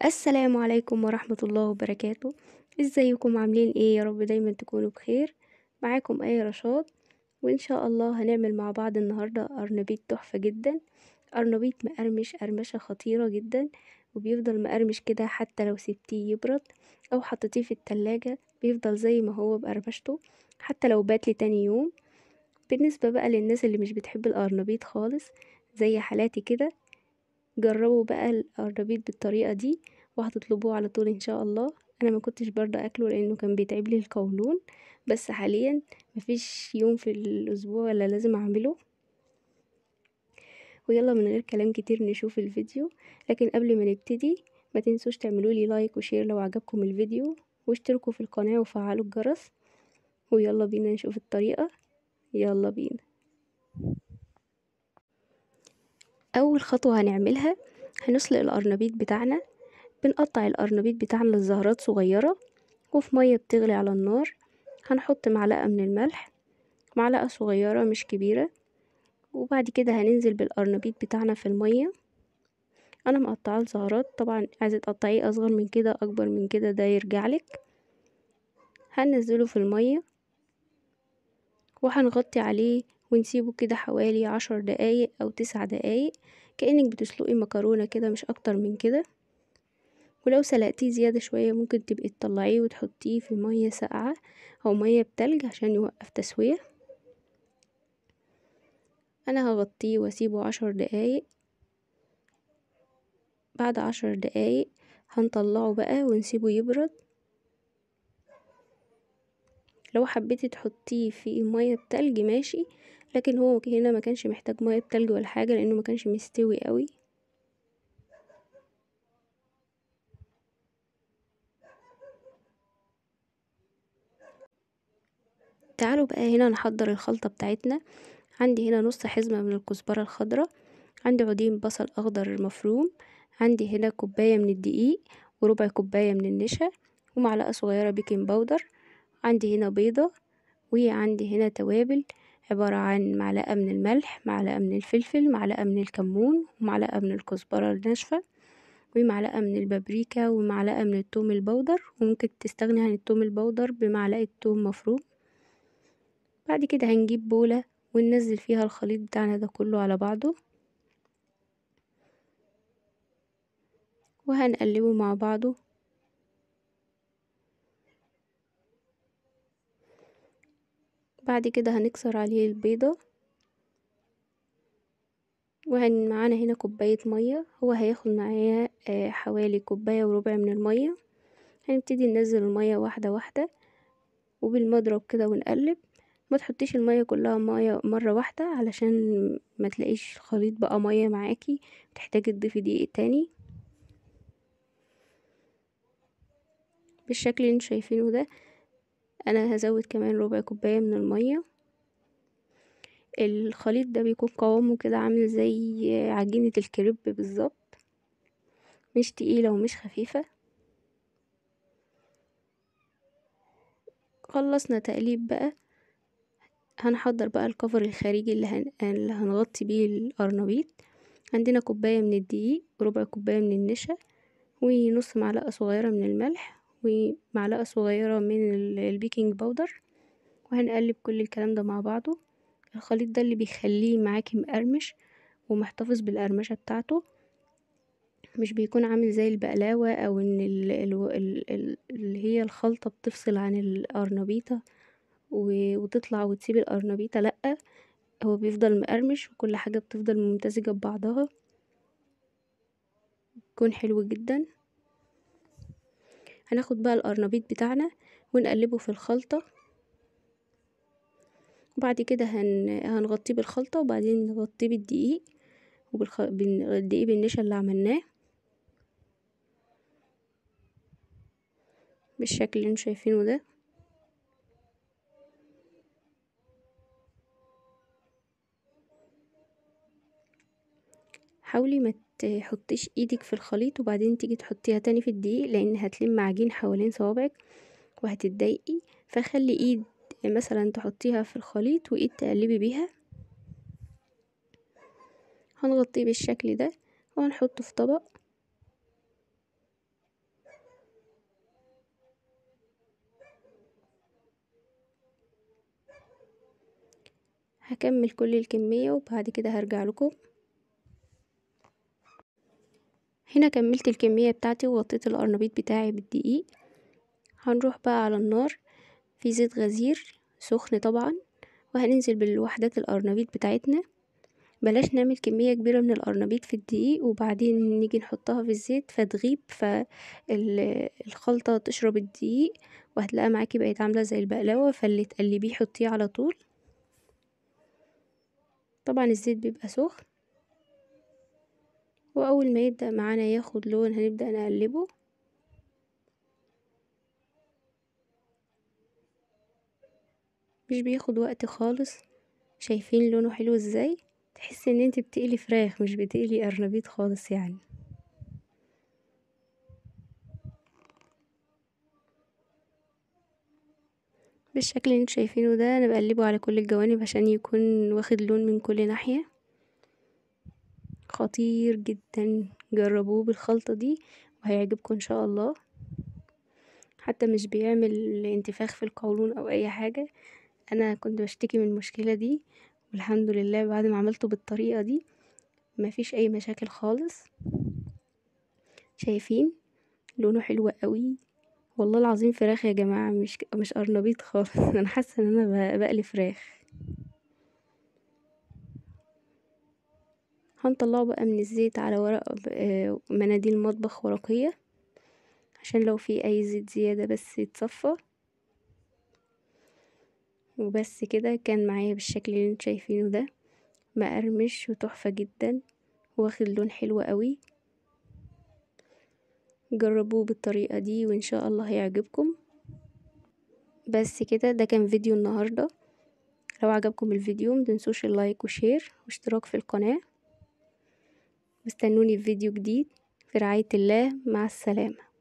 السلام عليكم ورحمة الله وبركاته. ازيكم عاملين ايه؟ يا رب دايما تكونوا بخير. معاكم ايه رشاد، وان شاء الله هنعمل مع بعض النهاردة قرنبيط تحفة جدا. قرنبيط مقرمش قرمشة خطيرة جدا، وبيفضل مقرمش كده حتى لو سبتيه يبرد او حطيتيه في التلاجة بيفضل زي ما هو بقرمشته حتى لو بات لتاني يوم. بالنسبة بقى للناس اللي مش بتحب القرنبيط خالص زي حالاتي كده، جربوا بقى القرنبيط بالطريقة دي وهتطلبوه على طول ان شاء الله. انا ما كنتش برضه اكله لانه كان بيتعب لي القولون، بس حاليا مفيش يوم في الاسبوع الا لازم اعمله. ويلا من غير كلام كتير نشوف الفيديو. لكن قبل ما نبتدي ما تنسوش تعملوا لي لايك وشير لو عجبكم الفيديو، واشتركوا في القناة وفعلوا الجرس. ويلا بينا نشوف الطريقة. يلا بينا. اول خطوة هنعملها هنسلق القرنبيط بتاعنا. بنقطع القرنبيط بتاعنا لزهرات صغيرة، وفي مية بتغلي على النار هنحط معلقة من الملح، معلقة صغيرة مش كبيرة. وبعد كده هننزل بالقرنبيط بتاعنا في المية. انا مقطعاه لزهرات، طبعا عايزة تقطعيه اصغر من كده اكبر من كده ده يرجعلك. هننزله في المية وهنغطي عليه ونسيبه كده حوالي 10 دقايق او 9 دقايق، كأنك بتسلقي مكرونة كده مش اكتر من كده. ولو سلقتيه زيادة شوية ممكن تبقي تطلعيه وتحطيه في مية ساقعة او مية بتلج عشان يوقف تسوية. انا هغطيه واسيبه 10 دقايق. بعد 10 دقايق هنطلعه بقى ونسيبه يبرد. لو حبيتي تحطيه في مية بتلج ماشي، لكن هو هنا ما كانش محتاج مية بتلج ولا حاجة لانه ما كانش مستوي قوي. تعالوا بقى هنا نحضر الخلطة بتاعتنا. عندي هنا نص حزمة من الكزبرة الخضراء، عندي عودين بصل اخضر مفروم، عندي هنا كوباية من الدقيق وربع كوباية من النشا، ومعلقة صغيرة بيكنج باودر. عندي هنا بيضة، وعندي هنا توابل عبارة عن معلقة من الملح، معلقة من الفلفل، معلقة من الكمون، ومعلقة من الكزبرة الناشفة، ومعلقة من البابريكا، ومعلقة من التوم البودر. وممكن تستغني عن التوم البودر بمعلقة توم مفروم. بعد كده هنجيب بولة وننزل فيها الخليط بتاعنا ده كله على بعضه، وهنقلبه مع بعضه. بعد كده هنكسر عليه البيضة، معانا هنا كوباية مية، هو هياخد معايا حوالي كوباية وربع من المية. هنبتدي ننزل المية واحدة واحدة وبالمضرب كده ونقلب. ما تحطيش المية كلها مية مرة واحدة علشان ما تلاقيش خليط بقى مية معاكي تحتاجي تضيفي دقيق تاني. بالشكل اللي انتوا شايفينه ده. انا هزود كمان ربع كوباية من المية. الخليط ده بيكون قوامه كده عامل زي عجينة الكريب بالظبط، مش تقيلة ومش خفيفة. خلصنا تقليب بقى. هنحضر بقى الكفر الخارجي اللي هنغطي بيه القرنبيط. عندنا كوباية من الدقيق وربع كوباية من النشا، ونص معلقة صغيرة من الملح، ومعلقة صغيرة من البيكنج باودر. وهنقلب كل الكلام ده مع بعضه. الخليط ده اللي بيخليه معاكي مقرمش ومحتفظ بالقرمشة بتاعته، مش بيكون عامل زي البقلاوة او ان اللي هي الخلطة بتفصل عن القرنبيطة وتطلع وتسيب القرنبيطة. لأ، هو بيفضل مقرمش وكل حاجة بتفضل ممتزجة ببعضها، بيكون حلو جدا. هناخد بقى القرنبيط بتاعنا ونقلبه في الخلطة، وبعد كده هنغطيه بالخلطة، وبعدين نغطيه بالدقيق بالدقيق بالنشا اللي عملناه بالشكل اللي انتوا شايفينه ده. حاولي ما تحطيش ايدك في الخليط وبعدين تيجي تحطيها تاني في الدقيق، لان هتلم عجين حوالين صوابعك وهتتضايقي. فخلي ايد مثلا تحطيها في الخليط وايد تقلبي بيها. هنغطيه بالشكل ده وهنحطه في طبق. هكمل كل الكمية وبعد كده هرجع لكم. هنا كملت الكمية بتاعتي وغطيت القرنبيط بتاعي بالدقيق. هنروح بقى على النار في زيت غزير سخن طبعا، وهننزل بالوحدات القرنبيط بتاعتنا. بلاش نعمل كمية كبيرة من القرنبيط في الدقيق وبعدين نيجي نحطها في الزيت فتغيب، فالخلطة تشرب الدقيق وهتلاقيها معاكي بقت عاملة زي البقلاوة، فاللي تقلبيه حطيه على طول. طبعا الزيت بيبقى سخن، واول ما يبدأ معانا ياخد لون هنبدأ نقلبه. مش بياخد وقت خالص. شايفين لونه حلو ازاي؟ تحسي ان انت بتقلي فراخ مش بتقلي قرنبيط خالص يعني. بالشكل اللي انتوا شايفينه ده انا بقلبه على كل الجوانب عشان يكون واخد لون من كل ناحية. خطير جدا، جربوه بالخلطة دي وهيعجبكم ان شاء الله. حتى مش بيعمل انتفاخ في القولون او اي حاجة. انا كنت بشتكي من المشكلة دي، والحمد لله بعد ما عملته بالطريقة دي مفيش اي مشاكل خالص. شايفين لونه حلو قوي، والله العظيم فراخ يا جماعة، مش قرنبيط خالص. انا حاسة ان انا بقلي فراخ. هنطلعه بقى من الزيت على ورق مناديل مطبخ ورقية عشان لو في اي زيت زيادة بس يتصفى. وبس كده كان معايا بالشكل اللي انتوا شايفينه ده، مقرمش وتحفة جدا واخد لون حلو قوي. جربوه بالطريقة دي وان شاء الله هيعجبكم. بس كده ده كان فيديو النهاردة. لو عجبكم الفيديو متنسوش اللايك وشير واشتراك في القناة. واستنوني في فيديو جديد. في رعاية الله، مع السلامة.